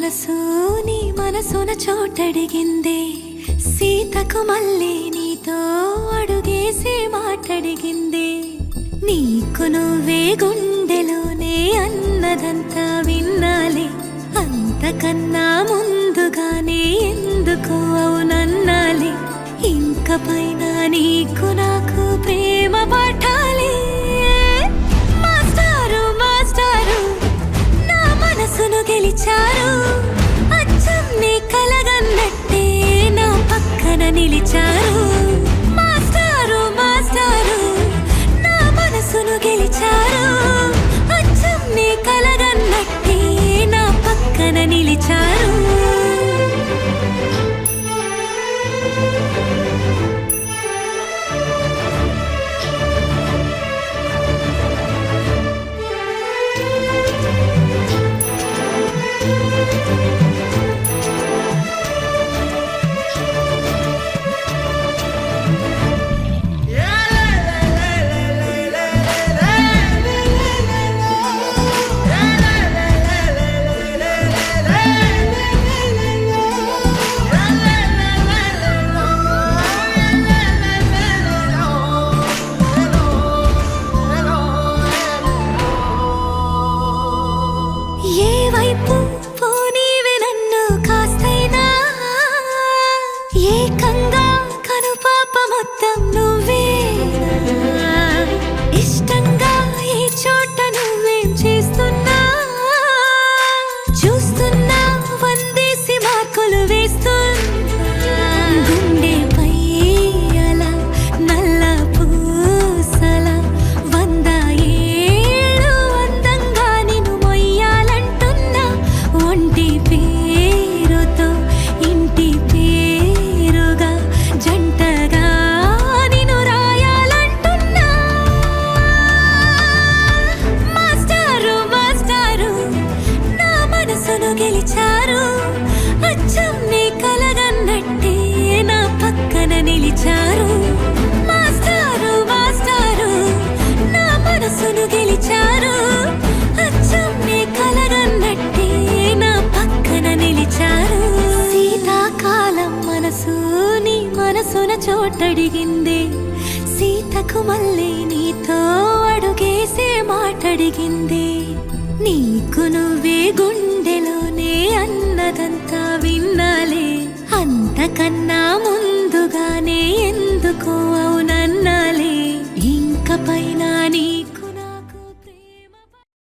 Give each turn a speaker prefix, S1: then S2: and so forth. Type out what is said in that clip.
S1: మనసు నీ మనసున చోటడిగిందే, సీతకు మళ్ళీ నీతో అడుగేసి మాటడిగిందే. నీకు నువ్వే గుండెలోనే అన్నదంతా విన్నాలే, అంతకన్నా ముందుగానే ఎందుకు అవునన్నాలే. ఇంక పైన నీకు నాకు ప్రేమ పాఠాలే. మాస్టారు మాస్టారు నా మనసును గెలిచారు, అచ్చం నీ కలగన్నట్టే నా పక్కన నిలిచారు. మాస్టారు మాస్టారు నా మనసును గెలిచారు, అచ్చం నీ కలగన్నట్టే నా పక్కన నిలిచారు. ఏ వైపు పోనీవి నన్ను కాస్తైనా, ఏకంగా కనుపాప మొత్తం నువ్వే. ఇష్టంగా ఏ చోట నువ్వేం చేస్తున్నా, చూస్తున్నా వందేసి మార్కులు వేస్తున్నా. గుండెపై అలా నల్ల పూసల 100 ఏళ్ళు అందంగా నిన్ను మొయ్యాలంటున్నా. ఒంటి పేరుతో ఇంటి పేరుగా జంటగా నిన్ను రాయాలంటున్నా. మాస్టారు మాస్టారు నా మనసును గెలిచారు, అచ్చం నీ కలగన్నట్టే నా పక్కన నిలిచారు. మాస్టారు మాస్టారు నా మనసును గెలిచారు, అచ్చం నీ కలగన్నట్టే నా పక్కన నిలిచారు. శీతాకాలం మనసు నీ మనసున చోటడిగిందే, సీతకు మళ్ళీ నీతో అడుగేసే మాటడిగిందే. నీకు నువ్వే గుండెలోనే అన్నదంతా విన్నాలే, అంతకన్నా ముందుగానే ఎందుకు అవును